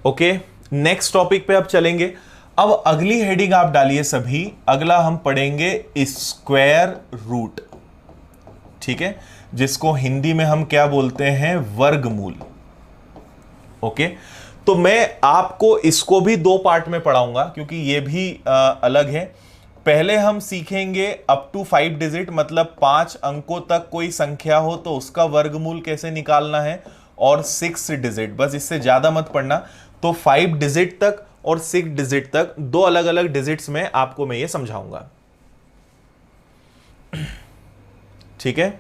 Okay, next topic पे अब चलेंगे। अब अगली हेडिंग आप डालिए सभी, अगला हम पढ़ेंगे स्क्वायर रूट, ठीक है, जिसको हिंदी में हम क्या बोलते हैं, वर्गमूल। ओके, तो मैं आपको इसको भी दो पार्ट में पढ़ाऊंगा क्योंकि ये भी अलग है। पहले हम सीखेंगे अप टू 5 डिजिट, मतलब 5 अंकों तक कोई संख्या हो तो उसका वर्गमूल कैसे निकालना है, और 6 डिजिट, बस इससे ज्यादा मत पढ़ना। तो 5 डिजिट तक और 6 डिजिट तक दो अलग अलग डिजिट्स में आपको मैं ये समझाऊंगा, ठीक है।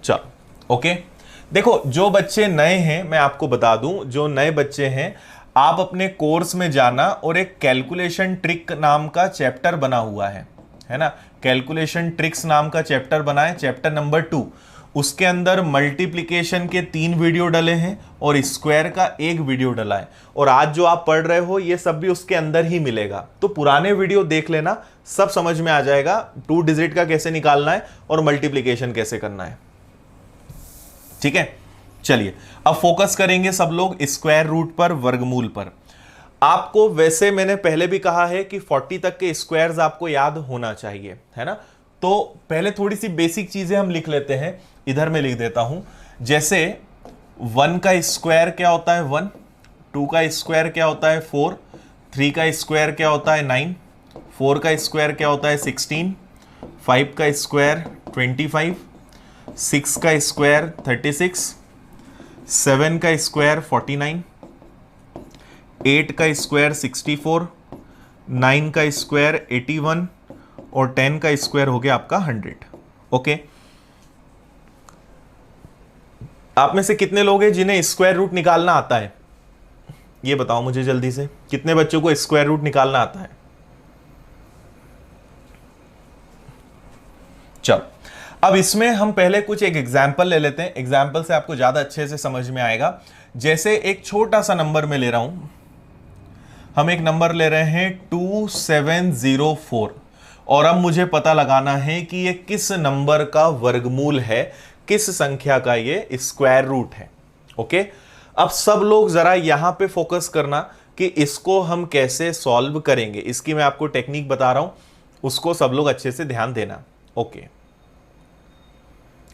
चलो ओके, देखो जो बच्चे नए हैं मैं आपको बता दूं, जो नए बच्चे हैं आप अपने कोर्स में जाना और एक कैलकुलेशन ट्रिक नाम का चैप्टर बना हुआ है ना, कैलकुलेशन ट्रिक्स नाम का चैप्टर बना है, चैप्टर नंबर 2। उसके अंदर मल्टीप्लिकेशन के 3 वीडियो डले हैं और स्क्वायर का 1 वीडियो डला है, और आज जो आप पढ़ रहे हो ये सब भी उसके अंदर ही मिलेगा। तो पुराने वीडियो देख लेना, सब समझ में आ जाएगा, 2 डिजिट का कैसे निकालना है और मल्टीप्लिकेशन कैसे करना है, ठीक है। चलिए अब फोकस करेंगे सब लोग स्क्वायर रूट पर, वर्गमूल पर। आपको वैसे मैंने पहले भी कहा है कि 40 तक के स्क्वायर्स आपको याद होना चाहिए, है ना। तो पहले थोड़ी सी बेसिक चीजें हम लिख लेते हैं, इधर मैं लिख देता हूं। जैसे 1 का स्क्वायर क्या होता है 1, 2 का स्क्वायर क्या होता है 4, 3 का स्क्वायर क्या होता है 9, 4 का स्क्वायर क्या होता है 16, 5 का स्क्वायर 25, 6 का स्क्वायर 36, 7 का स्क्वायर 49, 8 का स्क्वायर 64, 9 का स्क्वायर 81 और 10 का स्क्वायर हो गया आपका 100। ओके, आप में से कितने लोग हैं जिन्हें स्क्वायर रूट निकालना आता है, ये बताओ मुझे जल्दी से, कितने बच्चों को स्क्वायर रूट निकालना आता है। चलो अब इसमें हम पहले कुछ एक एग्जाम्पल ले लेते हैं, एग्जाम्पल से आपको ज्यादा अच्छे से समझ में आएगा। जैसे एक छोटा सा नंबर में ले रहा हूं, हम एक नंबर ले रहे हैं 2704, और अब मुझे पता लगाना है कि ये किस नंबर का वर्गमूल है, किस संख्या का ये स्क्वायर रूट है। ओके, अब सब लोग जरा यहां पे फोकस करना कि इसको हम कैसे सॉल्व करेंगे, इसकी मैं आपको टेक्निक बता रहा हूं, उसको सब लोग अच्छे से ध्यान देना। ओके,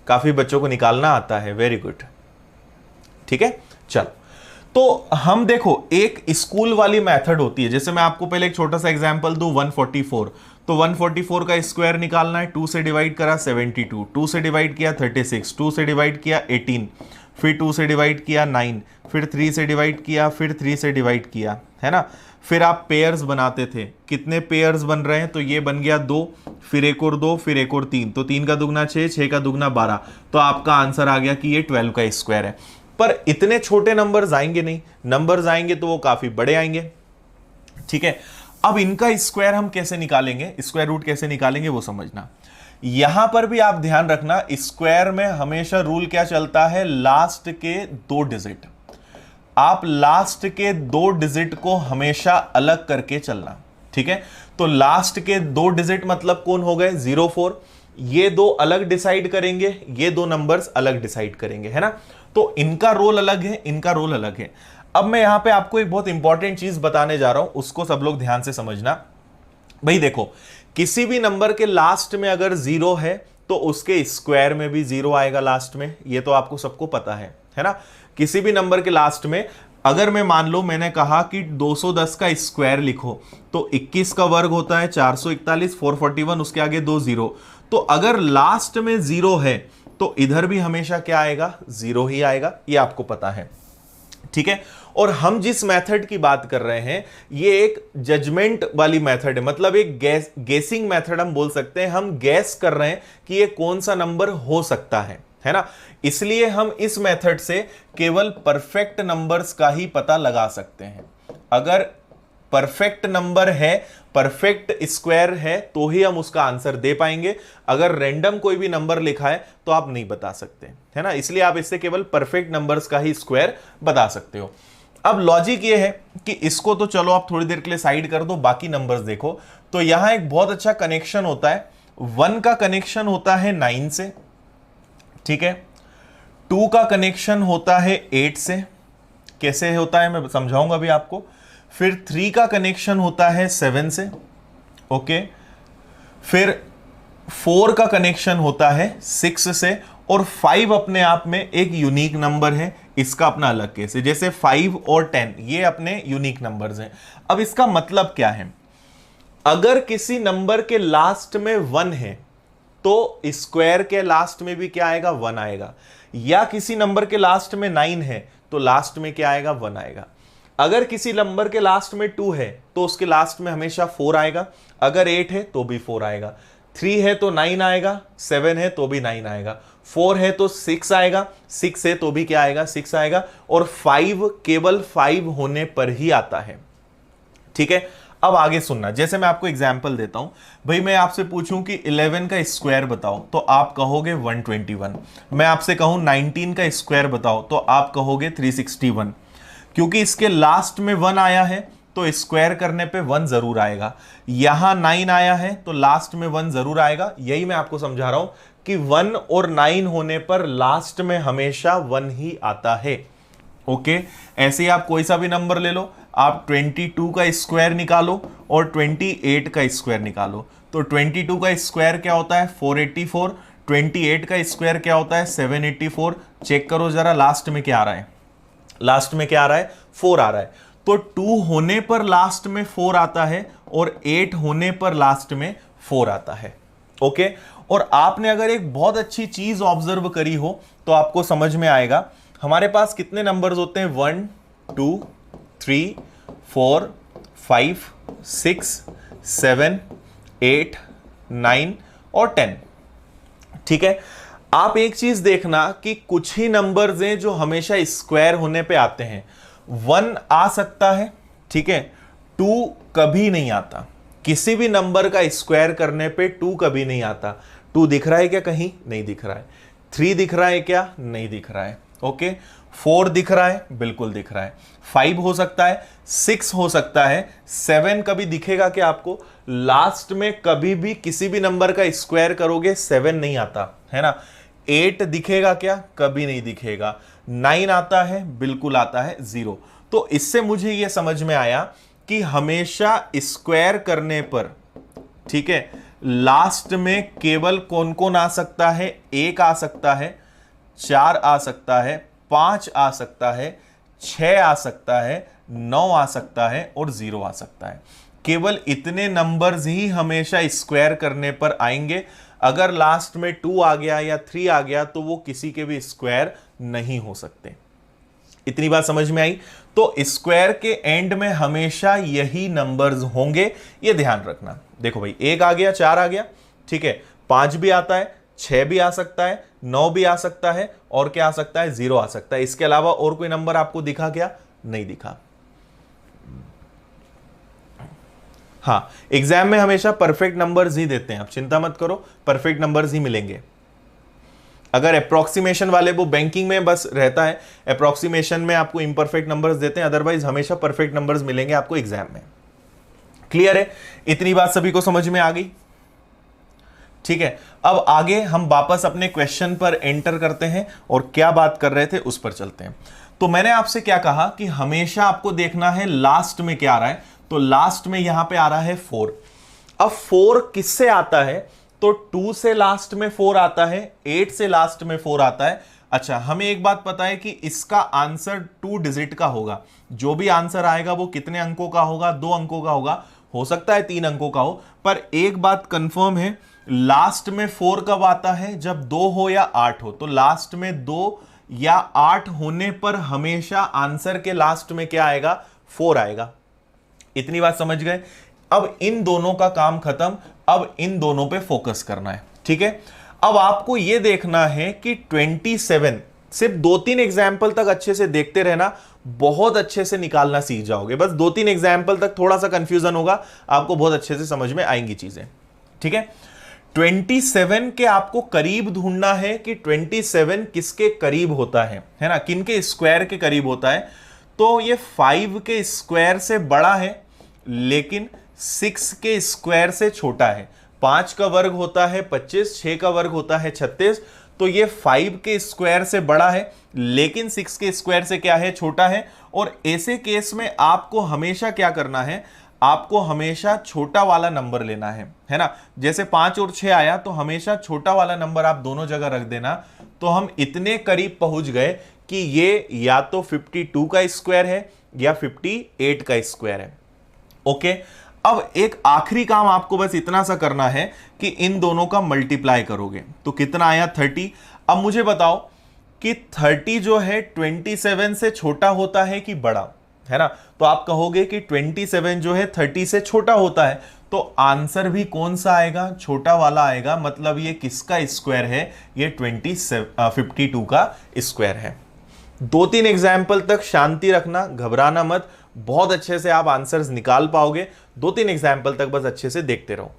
काफी बच्चों को निकालना आता है, वेरी गुड, ठीक है। चलो तो हम देखो एक स्कूल वाली मेथड होती है, जैसे मैं आपको पहले एक छोटा सा एग्जांपल दूं 144, तो 144 का स्क्वायर निकालना है, 2 से डिवाइड करा 72, 2 से डिवाइड किया 36, 2 से डिवाइड किया 18, फिर 2 से डिवाइड किया 9, फिर 3 से डिवाइड किया, फिर 3 से डिवाइड किया, है ना। फिर आप पेयर्स बनाते थे, कितने पेयर्स बन रहे हैं, तो ये बन गया 2, फिर एक और 2, फिर एक और 3, तो 3 का दुगना 6, 6 का दुगना 12, तो आपका आंसर आ गया कि ये 12 का स्क्वायर है। पर इतने छोटे नंबर्स आएंगे नहीं, नंबर्स आएंगे तो वो काफी बड़े आएंगे, ठीक है। अब इनका स्क्वायर हम कैसे निकालेंगे, स्क्वायर रूट कैसे निकालेंगे वो समझना। यहां पर भी आप ध्यान रखना, स्क्वायर में हमेशा रूल क्या चलता है, लास्ट के 2 डिजिट, आप लास्ट के 2 डिजिट को हमेशा अलग करके चलना, ठीक है। तो लास्ट के 2 डिजिट मतलब कौन हो गए 04, ये 2 अलग डिसाइड करेंगे, ये 2 नंबर्स अलग डिसाइड करेंगे, है ना। तो इनका रोल अलग है, इनका रोल अलग है। अब मैं यहां पे आपको एक बहुत इंपॉर्टेंट चीज बताने जा रहा हूं, उसको सब लोग ध्यान से समझना। भाई देखो, किसी भी नंबर के लास्ट में अगर 0 है तो उसके स्क्वायर में भी 0 आएगा लास्ट में, ये तो आपको सबको पता है ना। किसी भी नंबर के लास्ट में अगर मैं मान लो मैंने कहा कि 210 का स्क्वायर लिखो, तो 21 का वर्ग होता है 441, 441, उसके आगे 2 0, तो अगर लास्ट में 0 है तो इधर भी हमेशा क्या आएगा 0 ही आएगा, ये आपको पता है, ठीक है। और हम जिस मेथड की बात कर रहे हैं ये एक जजमेंट वाली मेथड है, मतलब एक गेसिंग मेथड हम बोल सकते हैं, हम गैस कर रहे हैं कि ये कौन सा नंबर हो सकता है ना। इसलिए हम इस मेथड से केवल परफेक्ट नंबर्स का ही पता लगा सकते हैं। अगर परफेक्ट नंबर है, परफेक्ट स्क्वायर है, तो ही हम उसका आंसर दे पाएंगे। अगर रैंडम कोई भी नंबर लिखा है तो आप नहीं बता सकते, है ना। इसलिए आप इससे केवल परफेक्ट नंबर्स का ही स्क्वायर बता सकते हो। अब लॉजिक ये है कि इसको तो चलो आप थोड़ी देर के लिए साइड कर दो, बाकी नंबर्स देखो। तो यहां एक बहुत अच्छा कनेक्शन होता है, 1 का कनेक्शन होता है 9 से, ठीक है। 2 का कनेक्शन होता है 8 से, कैसे होता है मैं समझाऊंगा अभी आपको। फिर 3 का कनेक्शन होता है 7 से, ओके। फिर 4 का कनेक्शन होता है 6 से, और 5 अपने आप में एक यूनिक नंबर है, इसका अपना अलग केस है। जैसे 5 और 10 ये अपने यूनिक नंबर्स हैं। अब इसका मतलब क्या है, अगर किसी नंबर के लास्ट में 1 है तो स्क्वायर के लास्ट में भी क्या आएगा, 1 आएगा। या किसी नंबर के लास्ट में 9 है तो लास्ट में क्या आएगा, 1 आएगा। अगर किसी नंबर के लास्ट में 2 है तो उसके लास्ट में हमेशा 4 आएगा। अगर 8 है तो भी 4 आएगा। 3 है तो 9 आएगा, 7 है तो भी 9 आएगा, 4 है तो 6 आएगा, 6 है तो भी क्या आएगा, 6 आएगा, और 5 केवल 5 होने पर ही आता है। ठीक है, अब आगे सुनना। जैसे मैं आपको एग्जांपल देता हूं, भाई मैं आपसे पूछूं कि 11 का स्क्वायर बताओ तो आप कहोगे 121। मैं आपसे कहूं 19 का स्क्वायर बताओ तो आप कहोगे 361। क्योंकि इसके लास्ट में 1 आया है तो स्क्वायर करने पे 1 जरूर आएगा। यहां 9 आया है तो लास्ट में 1 जरूर आएगा। यही मैं आपको समझा रहा हूं कि 1 और 9 होने पर लास्ट में हमेशा 1 ही आता है। ओके, ऐसे ही आप कोई सा भी नंबर ले लो, आप 22 का स्क्वायर निकालो और 28 का स्क्वायर निकालो। तो 22 का स्क्वायर क्या होता है, 484। 28 का स्क्वायर क्या होता है, 784। चेक करो जरा लास्ट में क्या आ रहा है, लास्ट में क्या आ रहा है, 4 आ रहा है। तो 2 होने पर लास्ट में 4 आता है और 8 होने पर लास्ट में 4 आता है। ओके, और आपने अगर एक बहुत अच्छी चीज ऑब्जर्व करी हो तो आपको समझ में आएगा, हमारे पास कितने नंबर्स होते हैं, 1 2 3 4 5 6 7 8 9 और 10। ठीक है, आप एक चीज देखना कि कुछ ही नंबर्स हैं जो हमेशा स्क्वायर होने पे आते हैं। 1 आ सकता है, ठीक है, 2 कभी नहीं आता। किसी भी नंबर का स्क्वायर करने पे 2 कभी नहीं आता। 2 दिख रहा है क्या, कहीं नहीं दिख रहा है। 3 दिख रहा है क्या, नहीं दिख रहा है। ओके, 4 दिख रहा है, बिल्कुल दिख रहा है। 5 हो सकता है, 6 हो सकता है, 7 कभी दिखेगा क्या आपको, लास्ट में कभी भी किसी भी नंबर का स्क्वायर करोगे 7 नहीं आता है ना। 8 दिखेगा क्या, कभी नहीं दिखेगा। 9 आता है, बिल्कुल आता है। 0। तो इससे मुझे यह समझ में आया कि हमेशा स्क्वायर करने पर, ठीक है, लास्ट में केवल कौन कौन आ सकता है, 1 आ सकता है, 4 आ सकता है, 5 आ सकता है, 6 आ सकता है, 9 आ सकता है और 0 आ सकता है। केवल इतने नंबर्स ही हमेशा स्क्वायर करने पर आएंगे। अगर लास्ट में 2 आ गया या 3 आ गया तो वो किसी के भी स्क्वायर नहीं हो सकते। इतनी बात समझ में आई। तो स्क्वायर के एंड में हमेशा यही नंबर्स होंगे, ये ध्यान रखना। देखो भाई, 1 आ गया, 4 आ गया, ठीक है, 5 भी आता है, 6 भी आ सकता है, 9 भी आ सकता है, और क्या आ सकता है, 0 आ सकता है। इसके अलावा और कोई नंबर आपको दिखा क्या, नहीं दिखा। हाँ, एग्जाम में हमेशा परफेक्ट नंबर्स ही देते हैं, आप चिंता मत करो, परफेक्ट नंबर्स ही मिलेंगे। अगर अप्रोक्सीमेशन वाले, वो बैंकिंग में बस रहता है, अप्रोक्सीमेशन में आपको इम्परफेक्ट नंबर्स देते हैं, अदरवाइज हमेशा परफेक्ट नंबर्स मिलेंगे आपको एग्जाम में। क्लियर है, इतनी बात सभी को समझ में आ गई। ठीक है, अब आगे हम वापस अपने क्वेश्चन पर एंटर करते हैं और क्या बात कर रहे थे उस पर चलते हैं। तो मैंने आपसे क्या कहा कि हमेशा आपको देखना है लास्ट में क्या आ रहा है। तो लास्ट में यहां पे आ रहा है 4। अब 4 किससे आता है, तो 2 से लास्ट में 4 आता है, 8 से लास्ट में 4 आता है। अच्छा, हमें एक बात पता है कि इसका आंसर 2 डिजिट का होगा। जो भी आंसर आएगा वो कितने अंकों का होगा, 2 अंकों का होगा, हो सकता है 3 अंकों का हो, पर एक बात कंफर्म है, लास्ट में 4 कब आता है, जब 2 हो या 8 हो। तो लास्ट में 2 या 8 होने पर हमेशा आंसर के लास्ट में क्या आएगा, 4 आएगा। इतनी बात समझ गए। अब इन दोनों का काम खत्म, अब इन दोनों पे फोकस करना है। ठीक है, अब आपको यह देखना है कि 27, सिर्फ 2-3 एग्जाम्पल तक अच्छे से देखते रहना, बहुत अच्छे से निकालना सीख जाओगे। बस 2-3 एग्जाम्पल तक थोड़ा सा कंफ्यूजन होगा, आपको बहुत अच्छे से समझ में आएंगी चीजें। ठीक है, 27 के आपको करीब ढूंढना है कि 27 किसके करीब होता है ना, किन के स्क्वायर के करीब होता है। तो ये 5 के स्क्वायर से बड़ा है लेकिन 6 के स्क्वायर से छोटा है। 5 का वर्ग होता है 25, 6 का वर्ग होता है 36, तो ये 5 के स्क्वायर से बड़ा है लेकिन 6 के स्क्वायर से क्या है, छोटा है। और ऐसे केस में आपको हमेशा क्या करना है, आपको हमेशा छोटा वाला नंबर लेना है ना। जैसे 5 और 6 आया तो हमेशा छोटा वाला नंबर आप दोनों जगह रख देना। तो हम इतने करीब पहुंच गए कि ये या तो 52 का स्क्वायर है या 58 का स्क्वायर है। ओके, अब एक आखिरी काम आपको बस इतना सा करना है कि इन दोनों का मल्टीप्लाई करोगे तो कितना आया, 30। अब मुझे बताओ कि 30 जो है 27 से छोटा होता है कि बड़ा, है ना। तो आप कहोगे कि 27 जो है 30 से छोटा होता है, तो आंसर भी कौन सा आएगा, छोटा वाला आएगा। मतलब ये किसका स्क्वायर है, ये 52 का स्क्वायर है। 2-3 एग्जाम्पल तक शांति रखना, घबराना मत, बहुत अच्छे से आप आंसर्स निकाल पाओगे। 2-3 एग्जाम्पल तक बस अच्छे से देखते रहो।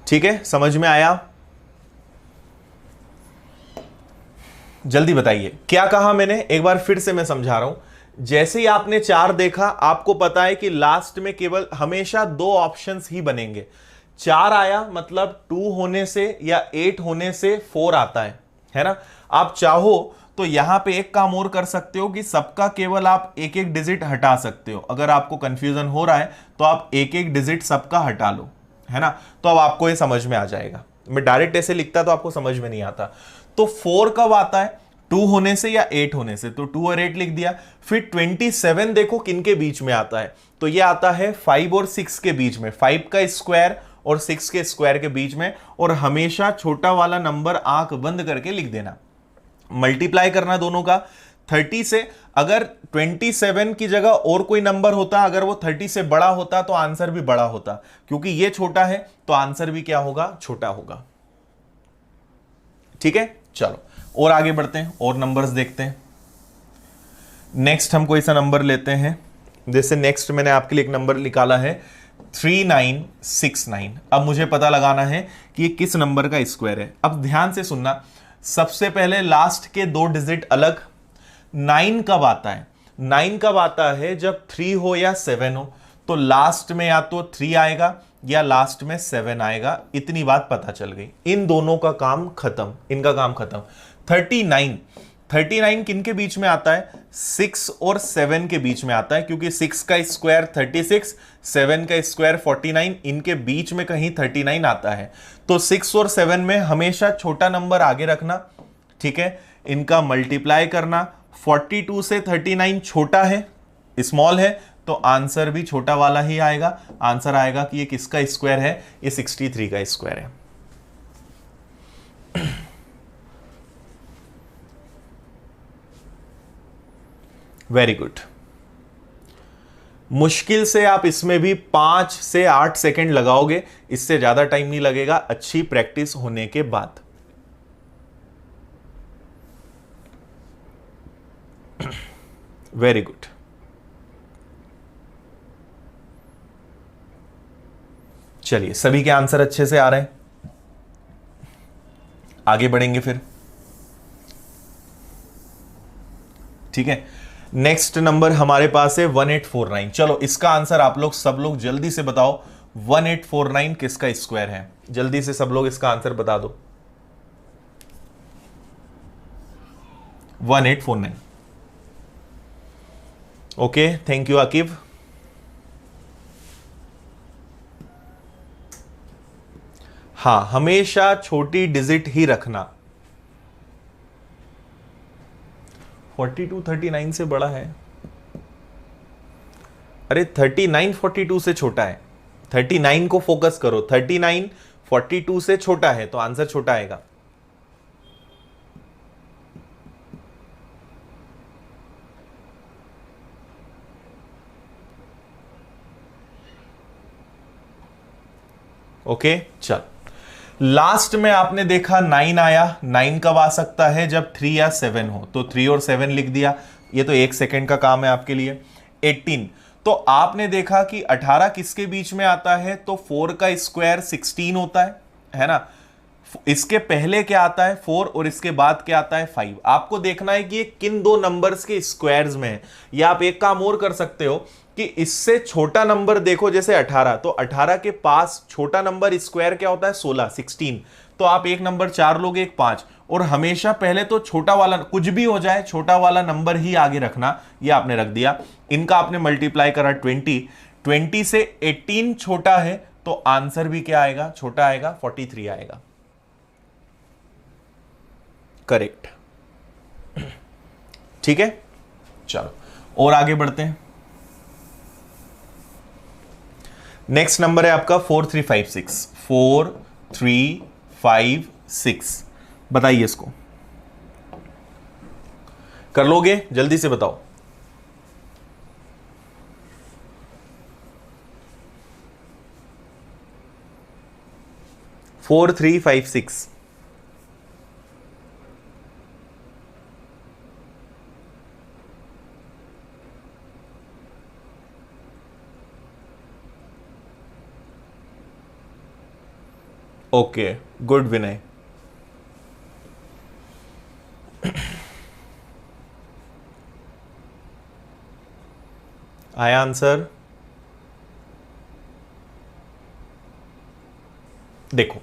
ठीक है, समझ में आया? जल्दी बताइए क्या कहा मैंने, एक बार फिर से मैं समझा रहा हूं। जैसे ही आपने 4 देखा, आपको पता है कि लास्ट में केवल हमेशा 2 ऑप्शंस ही बनेंगे। 4 आया मतलब 2 होने से या 8 होने से 4 आता है ना। आप चाहो तो यहां पे एक काम और कर सकते हो कि सबका केवल आप एक एक डिजिट हटा सकते हो। अगर आपको कंफ्यूजन हो रहा है तो आप एक एक डिजिट सबका हटा लो, है ना। तो अब आपको ये समझ में आ जाएगा। मैं डायरेक्ट ऐसे लिखता तो आपको समझ में नहीं आता। तो 4 कब आता है, 2 होने से या 8 होने से, तो 2 और 8 लिख दिया। फिर 27 देखो किनके बीच में आता है, तो ये आता है 5 और 6 के बीच में, 5 का स्क्वायर और 6 के स्क्वायर के बीच में। और हमेशा छोटा वाला नंबर आंख बंद करके लिख देना, मल्टीप्लाई करना दोनों का 30 से। अगर 27 की जगह और कोई नंबर होता, अगर वो 30 से बड़ा होता तो आंसर भी बड़ा होता, क्योंकि ये छोटा है तो आंसर भी क्या होगा, छोटा होगा। ठीक है, चलो और आगे बढ़ते हैं और नंबर्स देखते हैं। नेक्स्ट हम कोई सा नंबर लेते हैं। जैसे नेक्स्ट मैंने आपके लिए एक नंबर निकाला है 3969। अब मुझे पता लगाना है कि ये किस नंबर का स्क्वायर है। अब ध्यान से सुनना, सबसे पहले लास्ट के 2 डिजिट अलग। 9 कब आता है, 9 कब आता है, जब 3 हो या 7 हो। तो लास्ट में या तो 3 आएगा या लास्ट में 7 आएगा। इतनी बात पता चल गई, इन दोनों का काम खत्म, इनका काम खत्म। 39 किनके बीच में आता है, 6 और 7 के बीच में आता है, क्योंकि 6 का स्क्वायर 36, 7 का स्क्वायर 49, इनके बीच में कहीं 39 आता है। तो 6 और 7 में हमेशा छोटा नंबर आगे रखना। ठीक है, इनका मल्टीप्लाई करना। 42 से 39 छोटा है, स्मॉल है, तो आंसर भी छोटा वाला ही आएगा। आंसर आएगा कि ये किसका स्क्वायर है, ये 63 का स्क्वायर है। Very good. मुश्किल से आप इसमें भी 5 से 8 सेकंड लगाओगे, इससे ज्यादा टाइम नहीं लगेगा, अच्छी प्रैक्टिस होने के बाद। Very good. चलिए, सभी के आंसर अच्छे से आ रहे हैं, आगे बढ़ेंगे फिर। ठीक है, नेक्स्ट नंबर हमारे पास है 1849। चलो इसका आंसर आप लोग सब लोग जल्दी से बताओ, 1849 किसका स्क्वायर है, जल्दी से सब लोग इसका आंसर बता दो। 1849। Okay, thank you Aqib. हाँ, हमेशा छोटी डिजिट ही रखना। 42 39 से बड़ा है, अरे 39 42 से छोटा है। 39 को फोकस करो, 39 42 से छोटा है तो आंसर छोटा आएगा। ओके, चल लास्ट में आपने देखा 9 आया। 9 कब आ सकता है, जब 3 या 7 हो, तो 3 और 7 लिख दिया, ये तो 1 सेकेंड का काम है आपके लिए। 18, तो आपने देखा कि 18 किसके बीच में आता है, तो 4 का स्क्वायर 16 होता है ना। इसके पहले क्या आता है 4 और इसके बाद क्या आता है 5। आपको देखना है कि ये किन दो नंबर्स के स्क्वायर्स में है। या आप एक काम और कर सकते हो कि इससे छोटा नंबर देखो, जैसे 18, तो 18 के पास छोटा नंबर स्क्वायर क्या होता है 16। तो आप एक नंबर 4 लोगे, एक 5, और हमेशा पहले तो छोटा वाला, कुछ भी हो जाए छोटा वाला नंबर ही आगे रखना। ये आपने रख दिया, इनका आपने मल्टीप्लाई करा 20 से 18 छोटा है तो आंसर भी क्या आएगा, छोटा आएगा, 43 आएगा। करेक्ट। ठीक है, चलो और आगे बढ़ते हैं। नेक्स्ट नंबर है आपका 4356। 4356 बताइए, इसको कर लोगे? जल्दी से बताओ। फोर 356 ओके, गुड विनय। आया आंसर? देखो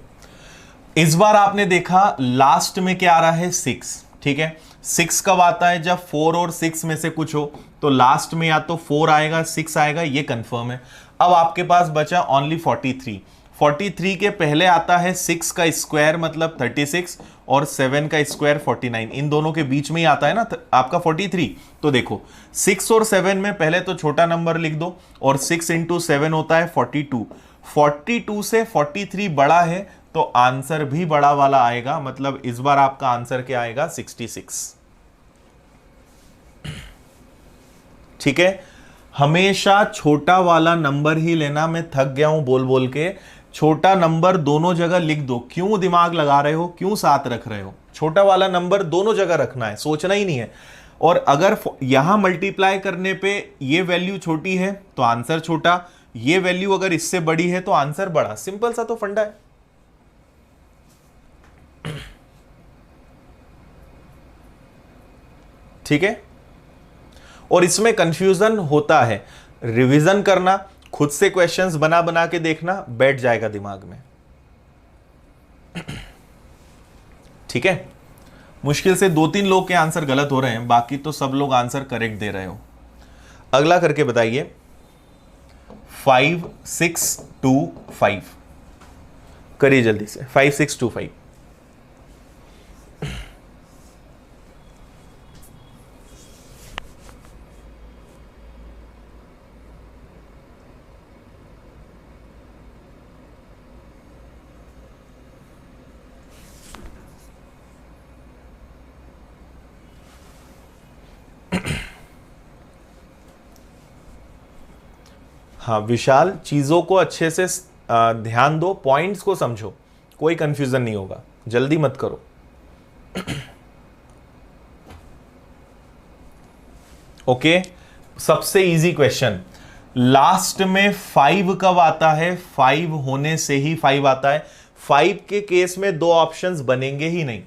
इस बार आपने देखा लास्ट में क्या आ रहा है 6। ठीक है, 6 कब आता है? जब 4 और 6 में से कुछ हो, तो लास्ट में या तो 4 आएगा 6 आएगा, ये कंफर्म है। अब आपके पास बचा ओनली 43। 43 के पहले आता है 6 का स्क्वायर मतलब 36 और 7 का स्क्वायर 49। इन दोनों के बीच में ही आता है ना आपका 43। तो देखो 6 और 7 में पहले तो छोटा नंबर लिख दो, और 6 इंटू 7 होता है 42। 42 से 43 बड़ा है तो आंसर भी बड़ा वाला आएगा, मतलब इस बार आपका आंसर क्या आएगा 66। ठीक है, हमेशा छोटा वाला नंबर ही लेना। मैं थक गया हूं बोल बोल के। छोटा नंबर दोनों जगह लिख दो, क्यों दिमाग लगा रहे हो, क्यों साथ रख रहे हो? छोटा वाला नंबर दोनों जगह रखना है, सोचना ही नहीं है। और अगर यहां मल्टीप्लाई करने पे ये वैल्यू छोटी है तो आंसर छोटा, ये वैल्यू अगर इससे बड़ी है तो आंसर बड़ा। सिंपल सा तो फंडा है। ठीक है, और इसमें कंफ्यूजन होता है। रिवीजन करना, खुद से क्वेश्चंस बना बना के देखना, बैठ जाएगा दिमाग में। ठीक है, मुश्किल से 2-3 लोग के आंसर गलत हो रहे हैं, बाकी तो सब लोग आंसर करेक्ट दे रहे हो। अगला करके बताइए 5625। करिए जल्दी से 5625। हाँ विशाल, चीजों को अच्छे से ध्यान दो, पॉइंट्स को समझो, कोई कंफ्यूजन नहीं होगा, जल्दी मत करो। ओके, सबसे इजी क्वेश्चन, लास्ट में 5 कब आता है? 5 होने से ही 5 आता है। 5 के केस में दो ऑप्शंस बनेंगे ही नहीं।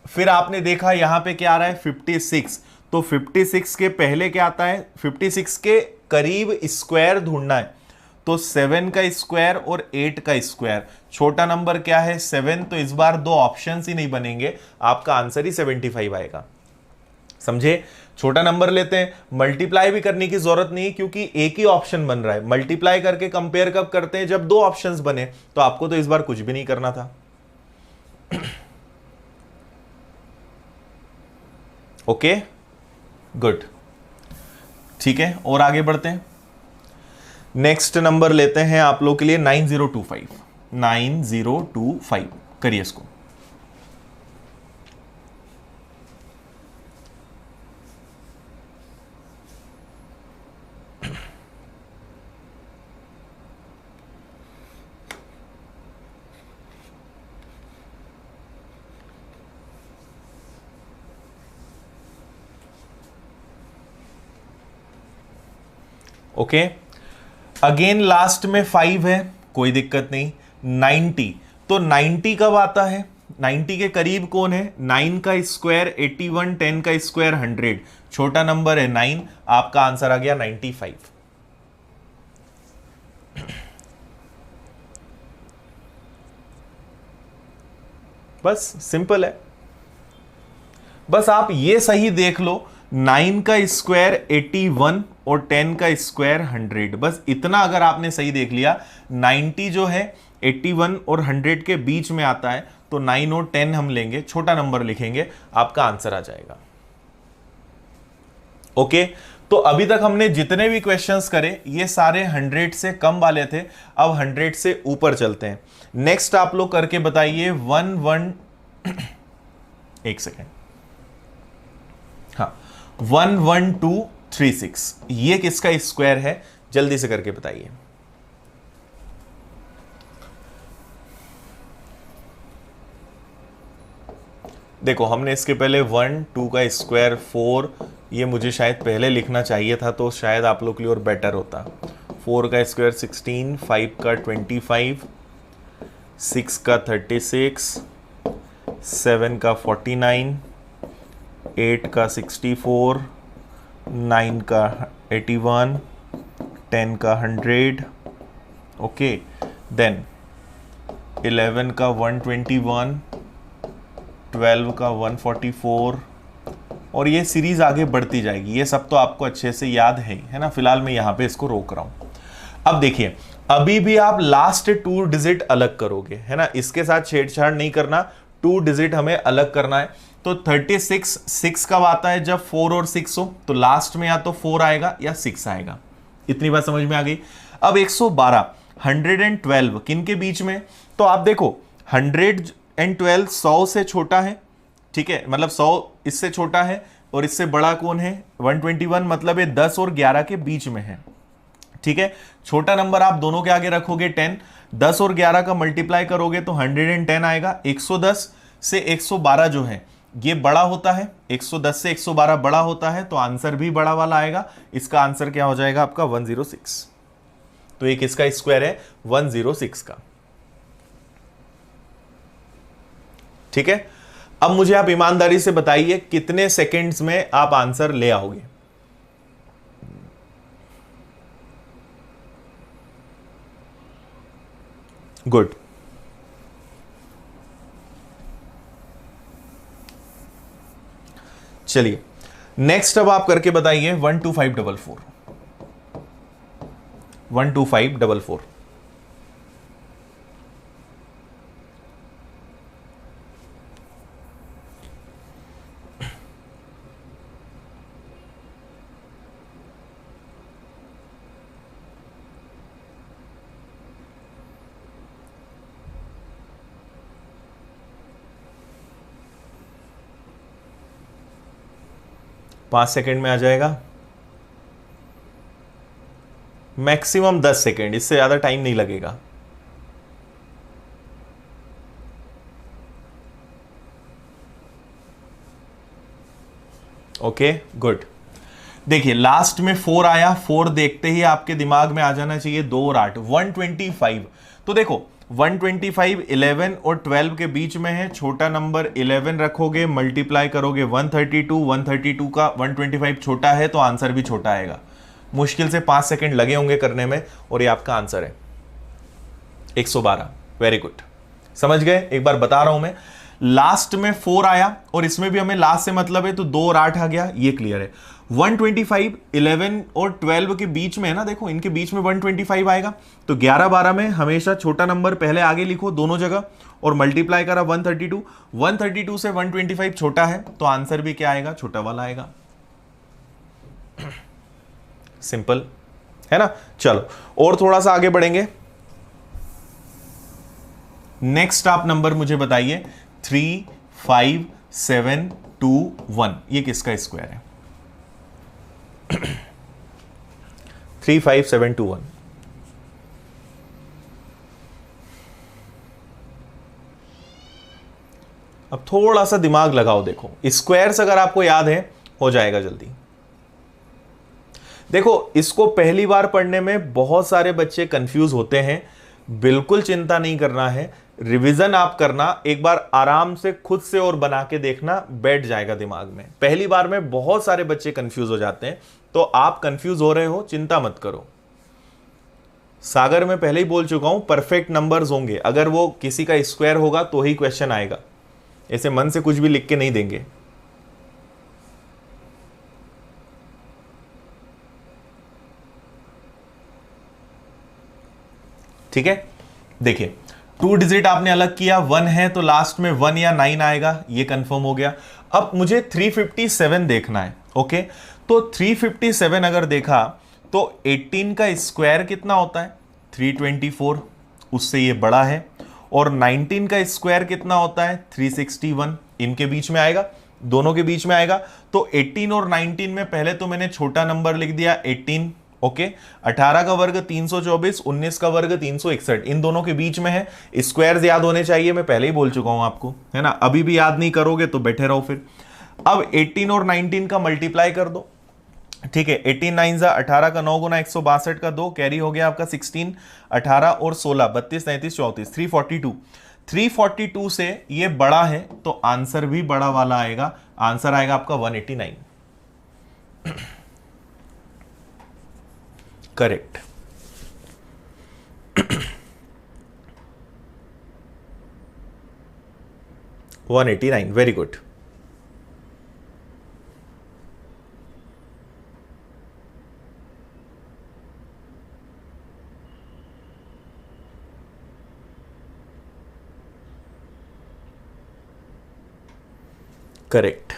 फिर आपने देखा यहां पे क्या आ रहा है 56, तो 56 के पहले क्या आता है? 56 के करीब स्क्वायर ढूंढना है, तो 7 का स्क्वायर और 8 का स्क्वायर। छोटा नंबर क्या है 7, तो इस बार दो ऑप्शंस ही नहीं बनेंगे, आपका आंसर ही 75 आएगा। समझे? छोटा नंबर लेते हैं, मल्टीप्लाई भी करने की जरूरत नहीं, क्योंकि एक ही ऑप्शन बन रहा है। मल्टीप्लाई करके कंपेयर कब करते हैं? जब दो ऑप्शंस बने। तो आपको तो इस बार कुछ भी नहीं करना था। Okay, good. ठीक है, और आगे बढ़ते हैं। नेक्स्ट नंबर लेते हैं आप लोग के लिए 9025। 9025 करिए इसको। ओके, अगेन लास्ट में 5 है, कोई दिक्कत नहीं। 90, तो 90 कब आता है? 90 के करीब कौन है? 9 का स्क्वायर 81, 10 का स्क्वायर 100, छोटा नंबर है 9, आपका आंसर आ गया 95। बस सिंपल है, बस आप ये सही देख लो, 9 का स्क्वायर 81 और 10 का स्क्वायर 100, बस इतना अगर आपने सही देख लिया। 90 जो है 81 और 100 के बीच में आता है, तो 9 और 10 हम लेंगे, छोटा नंबर लिखेंगे, आपका आंसर आ जाएगा। ओके, तो अभी तक हमने जितने भी क्वेश्चंस करे ये सारे 100 से कम वाले थे, अब 100 से ऊपर चलते हैं। नेक्स्ट आप लोग करके बताइए 1 सेकेंड, हाँ 11236, ये किसका स्क्वायर है? जल्दी से करके बताइए। देखो हमने इसके पहले 1 2 का स्क्वायर 4, ये मुझे शायद पहले लिखना चाहिए था, तो शायद आप लोग के लिए और बेटर होता। 4 का स्क्वायर 16, 5 का 25, 6 का 36, 7 का 49, 8 का 64, 9 का 81, 10 का 100, ओके, देन 11 का 121, 12 का 144, और ये सीरीज आगे बढ़ती जाएगी। ये सब तो आपको अच्छे से याद है ना। फिलहाल मैं यहाँ पे इसको रोक रहा हूँ। अब देखिए, अभी भी आप लास्ट 2 डिजिट अलग करोगे, है ना, इसके साथ छेड़छाड़ नहीं करना, 2 डिजिट हमें अलग करना है। तो 36 6 कब आता है? जब 4 और 6 हो, तो लास्ट में या तो 4 आएगा या 6 आएगा। इतनी बात समझ में आ गई। अब 112 112 किन के बीच में? तो आप देखो 112 100 से छोटा है, ठीक है, मतलब 100 इससे छोटा है, और इससे बड़ा कौन है? 121, मतलब ये 10 और 11 के बीच में है, ठीक है। छोटा नंबर आप दोनों के आगे रखोगे 10, 10 और 11 का मल्टीप्लाई करोगे तो 110 आएगा। 110 से 112 जो है ये बड़ा होता है, 110 से 112 बड़ा होता है, तो आंसर भी बड़ा वाला आएगा। इसका आंसर क्या हो जाएगा आपका? 106। तो ये किसका स्क्वायर है? 106 का, ठीक है। अब मुझे आप ईमानदारी से बताइए कितने सेकंड्स में आप आंसर ले आओगे? गुड, चलिए नेक्स्ट अब आप करके बताइए 12544, 12544। पांच सेकेंड में आ जाएगा, मैक्सिमम 10 सेकेंड, इससे ज्यादा टाइम नहीं लगेगा। Okay good. देखिए लास्ट में 4 आया, 4 देखते ही आपके दिमाग में आ जाना चाहिए 2 और 8, 125। तो देखो 125 11 और 12 के बीच में है, छोटा नंबर 11 रखोगे, मल्टीप्लाई करोगे 132, 132 का 125 छोटा है तो आंसर भी छोटा आएगा। मुश्किल से 5 सेकंड लगे होंगे करने में, और ये आपका आंसर है 112। वेरी गुड, समझ गए। एक बार बता रहा हूं मैं, लास्ट में 4 आया और इसमें भी हमें लास्ट से मतलब है, तो 2 और 8 आ गया, ये क्लियर है। 125 11 और 12 के बीच में है ना, देखो इनके बीच में 125 आएगा, तो 11 12 में हमेशा छोटा नंबर पहले आगे लिखो दोनों जगह, और मल्टीप्लाई करा 132, 132 से 125 छोटा है, तो आंसर भी क्या आएगा? छोटा वाला आएगा। सिंपल है ना। चलो और थोड़ा सा आगे बढ़ेंगे। नेक्स्ट आप नंबर मुझे बताइए 35721, ये किसका स्क्वायर है? 35721। अब थोड़ा सा दिमाग लगाओ, देखो स्क्वायर्स अगर आपको याद है हो जाएगा जल्दी। देखो इसको पहली बार पढ़ने में बहुत सारे बच्चे कंफ्यूज होते हैं, बिल्कुल चिंता नहीं करना है। रिवीजन आप करना, एक बार आराम से खुद से और बना के देखना, बैठ जाएगा दिमाग में। पहली बार में बहुत सारे बच्चे कंफ्यूज हो जाते हैं, तो आप कंफ्यूज हो रहे हो, चिंता मत करो। सागर में पहले ही बोल चुका हूं, परफेक्ट नंबर्स होंगे, अगर वो किसी का स्क्वायर होगा तो ही क्वेश्चन आएगा, ऐसे मन से कुछ भी लिख के नहीं देंगे। ठीक है, देखिए 2 डिजिट आपने अलग किया, 1 है तो लास्ट में 1 या 9 आएगा, ये कंफर्म हो गया। अब मुझे 357 देखना है। ओके, तो 357 अगर देखा तो 18 का स्क्वायर कितना होता है 324, उससे ये बड़ा है, और 19 का स्क्वायर कितना होता है 361, इनके बीच में आएगा, दोनों के बीच में आएगा। तो 18 और 19 में पहले तो मैंने छोटा नंबर लिख दिया 18। ओके, 18 का वर्ग 324, 19 का वर्ग 361, इन दोनों के बीच में है, स्क्वायर्स याद होने चाहिए, मैं पहले ही बोल चुका हूं आपको, है ना। अभी भी याद नहीं करोगे तो बैठे रहो फिर। अब 18 और 19 का मल्टीप्लाई कर दो। ठीक है, 18 9 जा 18 का 9 गुना 162 का 2, कैरी हो गया आपका 16, 18 और 16 32 33 34 342। 342 से ये बड़ा है तो आंसर भी बड़ा वाला आएगा, आंसर आएगा आपका 189। Correct. 189, very good. Correct,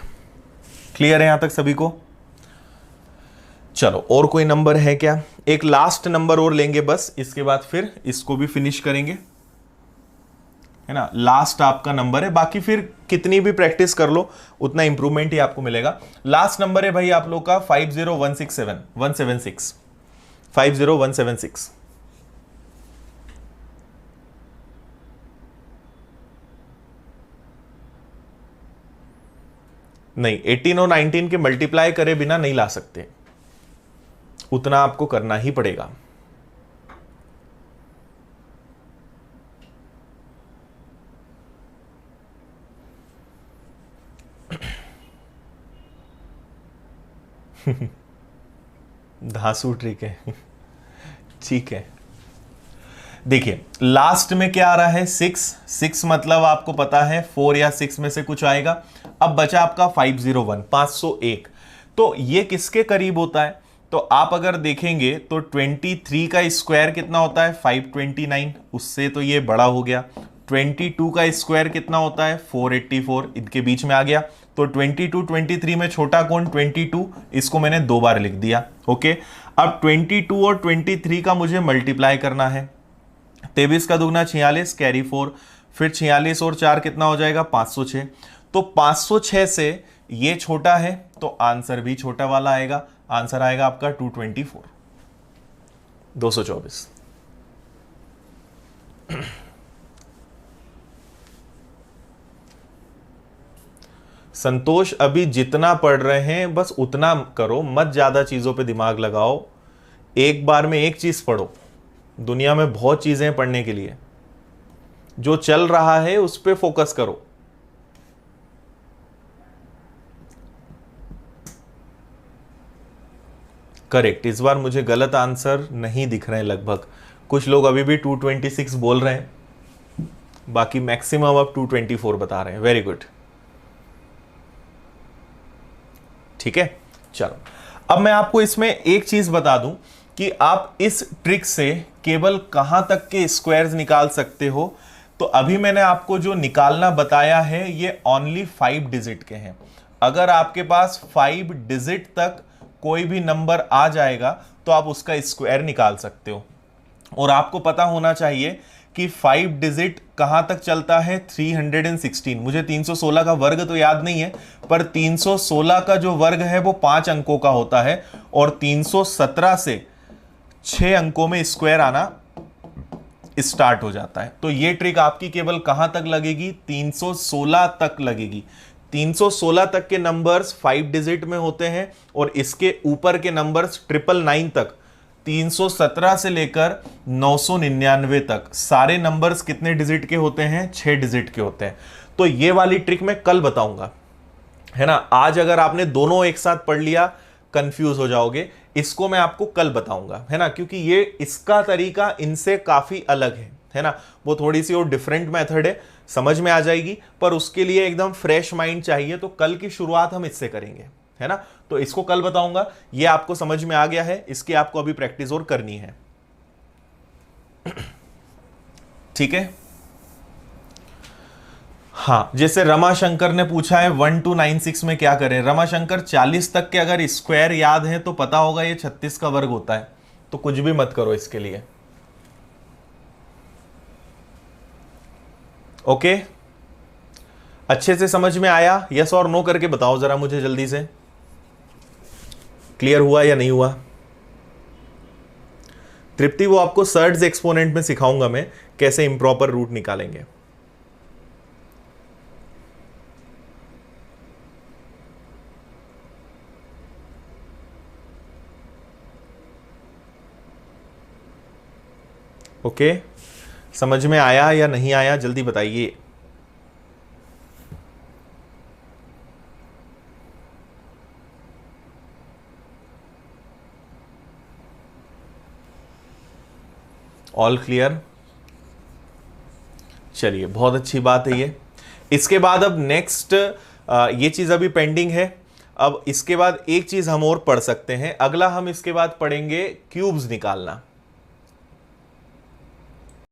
clear है यहां तक सभी को? चलो, और कोई नंबर है क्या? एक लास्ट नंबर और लेंगे बस, इसके बाद फिर इसको भी फिनिश करेंगे, है ना। लास्ट आपका नंबर है, बाकी फिर कितनी भी प्रैक्टिस कर लो उतना इंप्रूवमेंट ही आपको मिलेगा। लास्ट नंबर है भाई आप लोग का 50176। 50176। नहीं, 18 और 19 के मल्टीप्लाई करे बिना नहीं ला सकते, उतना आपको करना ही पड़ेगा। धांसू ट्रिक है। ठीक है, देखिए लास्ट में क्या आ रहा है 6 मतलब आपको पता है 4 या 6 में से कुछ आएगा। अब बचा आपका 501 501, तो ये किसके करीब होता है? तो आप अगर देखेंगे तो 23 का स्क्वायर कितना होता है 529, उससे तो ये बड़ा हो गया। 22 का स्क्वायर कितना होता है 484, इनके बीच में आ गया। तो 22 23 में छोटा कौन 22, इसको मैंने 2 बार लिख दिया। ओके, अब 22 और 23 का मुझे मल्टीप्लाई करना है। 23 का दुगना 46, कैरी 4, फिर 46 और 4 कितना हो जाएगा 506। तो 506 से ये छोटा है तो आंसर भी छोटा वाला आएगा, आंसर आएगा आपका 224, 224। संतोष, अभी जितना पढ़ रहे हैं बस उतना करो, मत ज्यादा चीजों पे दिमाग लगाओ, एक बार में एक चीज पढ़ो। दुनिया में बहुत चीजें हैं पढ़ने के लिए, जो चल रहा है उस पे फोकस करो। करेक्ट, इस बार मुझे गलत आंसर नहीं दिख रहे हैं लगभग, कुछ लोग अभी भी 226 बोल रहे हैं, बाकी मैक्सिमम अब 224 बता रहे हैं। वेरी गुड, ठीक है। चलो, अब मैं आपको इसमें एक चीज बता दूं कि आप इस ट्रिक से केवल कहां तक के स्क्वायर्स निकाल सकते हो। तो अभी मैंने आपको जो निकालना बताया है ये ओनली 5 डिजिट के हैं। अगर आपके पास 5 डिजिट तक कोई भी नंबर आ जाएगा तो आप उसका स्क्वायर निकाल सकते हो। और आपको पता होना चाहिए कि 5 डिजिट कहां तक चलता है 316। मुझे 316 का वर्ग तो याद नहीं है, पर 316 का जो वर्ग है वो 5 अंकों का होता है, और 317 से 6 अंकों में स्क्वायर आना स्टार्ट हो जाता है। तो ये ट्रिक आपकी केवल कहां तक लगेगी 316 तक लगेगी। 316 तक के नंबर्स 5 डिजिट में होते हैं, और इसके ऊपर के नंबर्स 999 तक 317 से लेकर 999 तक सारे नंबर्स कितने डिजिट के होते हैं? 6 डिजिट के होते हैं। तो ये वाली ट्रिक मैं कल बताऊंगा, है ना। आज अगर आपने दोनों एक साथ पढ़ लिया कंफ्यूज हो जाओगे, इसको मैं आपको कल बताऊंगा, है ना, क्योंकि ये इसका तरीका इनसे काफी अलग है ना। वो थोड़ी सी और डिफरेंट मेथड है, समझ में आ जाएगी, पर उसके लिए एकदम फ्रेश माइंड चाहिए, तो कल की शुरुआत हम इससे करेंगे, है ना। तो इसको कल बताऊंगा। ये आपको समझ में आ गया है, इसकी आपको अभी प्रैक्टिस और करनी है, ठीक है। हाँ, जैसे रमाशंकर ने पूछा है 1296 में क्या करें। रमाशंकर 40 तक के अगर स्क्वायर याद है तो पता होगा ये 36 का वर्ग होता है, तो कुछ भी मत करो इसके लिए। ओके, अच्छे से समझ में आया? यस और नो करके बताओ जरा मुझे जल्दी से, क्लियर हुआ या नहीं हुआ? तृप्ति, वो आपको सर्ड्स एक्सपोनेंट में सिखाऊंगा मैं कैसे इंप्रॉपर रूट निकालेंगे। ओके, समझ में आया या नहीं आया जल्दी बताइए। All clear? चलिए, बहुत अच्छी बात है ये। इसके बाद अब नेक्स्ट ये चीज अभी पेंडिंग है। अब इसके बाद एक चीज हम और पढ़ सकते हैं, अगला हम इसके बाद पढ़ेंगे क्यूब्स निकालना।